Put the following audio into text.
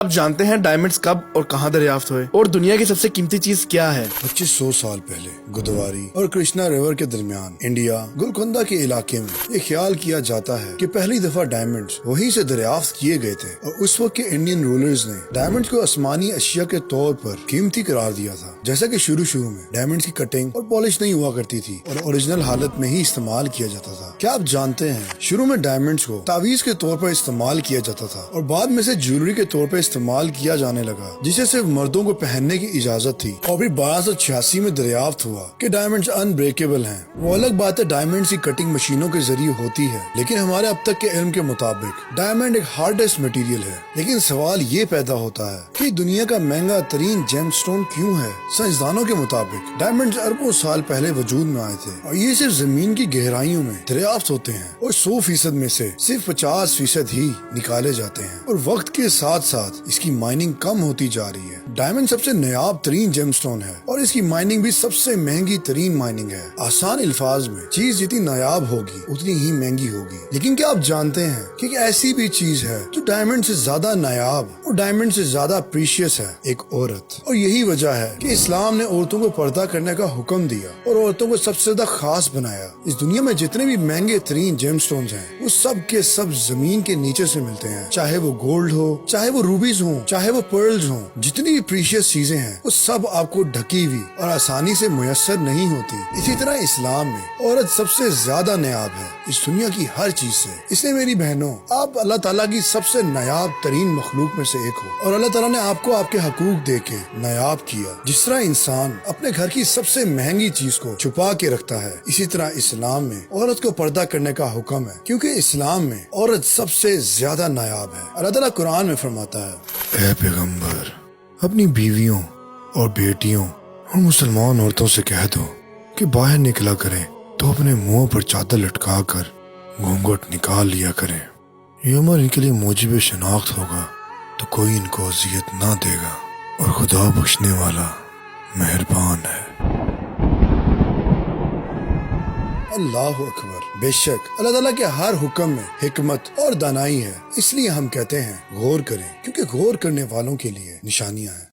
آپ جانتے ہیں ڈائمنڈز کب اور کہاں دریافت ہوئے اور دنیا کی سب سے قیمتی چیز کیا ہے؟ 2500 سال پہلے گوداوری اور کرشنا ریور کے درمیان انڈیا گولکنڈہ کے علاقے میں یہ خیال کیا جاتا ہے کہ پہلی دفعہ ڈائمنڈز وہیں سے دریافت کیے گئے تھے اور اس وقت کے انڈین رولرز نے ڈائمنڈز کو آسمانی اشیاء کے طور پر قیمتی قرار دیا تھا. جیسا کہ شروع میں ڈائمنڈز کی کٹنگ اور پالش نہیں ہوا کرتی تھی اور اوریجنل حالت میں ہی استعمال کیا جاتا تھا. کیا آپ جانتے ہیں شروع میں ڈائمنڈز کو تعویذ کے طور پر استعمال کیا جاتا تھا اور بعد میں سے جیولری کے طور پر استعمال کیا جانے لگا جسے صرف مردوں کو پہننے کی اجازت تھی. اور پھر 1286 میں دریافت ہوا کہ ڈائمنڈز انبریکیبل ہیں. وہ الگ بات ہے ڈائمنڈز کی کٹنگ مشینوں کے ذریعے ہوتی ہے لیکن ہمارے اب تک کے علم کے مطابق ڈائمنڈ ایک ہارڈسٹ مٹیریل ہے. لیکن سوال یہ پیدا ہوتا ہے کہ دنیا کا مہنگا ترین جیم سٹون کیوں ہے؟ سائنسدانوں کے مطابق ڈائمنڈز اربوں سال پہلے وجود میں آئے تھے اور یہ صرف زمین کی گہرائیوں میں دریافت ہوتے ہیں اور 100% میں سے صرف 50% ہی نکالے جاتے ہیں اور وقت کے ساتھ ساتھ اس کی مائننگ کم ہوتی جا رہی ہے. ڈائمنڈ سب سے نایاب ترین جیم سٹون ہے اور اس کی مائننگ بھی سب سے مہنگی ترین مائننگ ہے. آسان الفاظ میں چیز جتنی نایاب ہوگی اتنی ہی مہنگی ہوگی. لیکن کیا آپ جانتے ہیں کہ ایک ایسی بھی چیز ہے جو ڈائمنڈ سے زیادہ نایاب اور ڈائمنڈ سے زیادہ پریشیس ہے؟ ایک عورت. اور یہی وجہ ہے کہ اسلام نے عورتوں کو پردہ کرنے کا حکم دیا اور عورتوں کو سب سے زیادہ خاص بنایا. اس دنیا میں جتنے بھی مہنگے ترین جیم سٹونز ہیں وہ سب کے سب زمین کے نیچے سے ملتے ہیں. چاہے وہ گولڈ ہو، چاہے وہ روبیز ہوں، چاہے وہ پرلز ہوں، جتنی بھی پریشیس چیزیں ہیں وہ سب آپ کو ڈھکی ہوئی اور آسانی سے میسر نہیں ہوتی. اسی طرح اسلام میں عورت سب سے زیادہ نایاب ہے اس دنیا کی ہر چیز سے. اس لیے میری بہنوں، آپ اللہ تعالیٰ کی سب سے نایاب ترین مخلوق میں سے ایک ہو اور اللہ تعالیٰ نے آپ کو آپ کے حقوق دے کے نایاب کیا. جس طرح انسان اپنے گھر کی سب سے مہنگی چیز کو چھپا کے رکھتا ہے، اسی طرح اسلام میں عورت کو پردہ کرنے کا حکم ہے کیونکہ اسلام میں عورت سب سے زیادہ نایاب ہے. اللہ تعالیٰ قرآن میں فرماتا ہے، اے پیغمبر، اپنی بیویوں اور بیٹیوں اور مسلمان عورتوں سے کہہ دو کہ باہر نکلا کریں تو اپنے منہ پر چادر لٹکا کر گھونگھٹ نکال لیا کریں. یہ عمر ان کے لیے موجب شناخت ہوگا تو کوئی ان کو اذیت نہ دے گا اور خدا بخشنے والا مہربان ہے. اللہ اکبر. بے شک اللہ تعالیٰ کے ہر حکم میں حکمت اور دانائی ہے. اس لیے ہم کہتے ہیں غور کریں کیونکہ غور کرنے والوں کے لیے نشانیاں ہیں.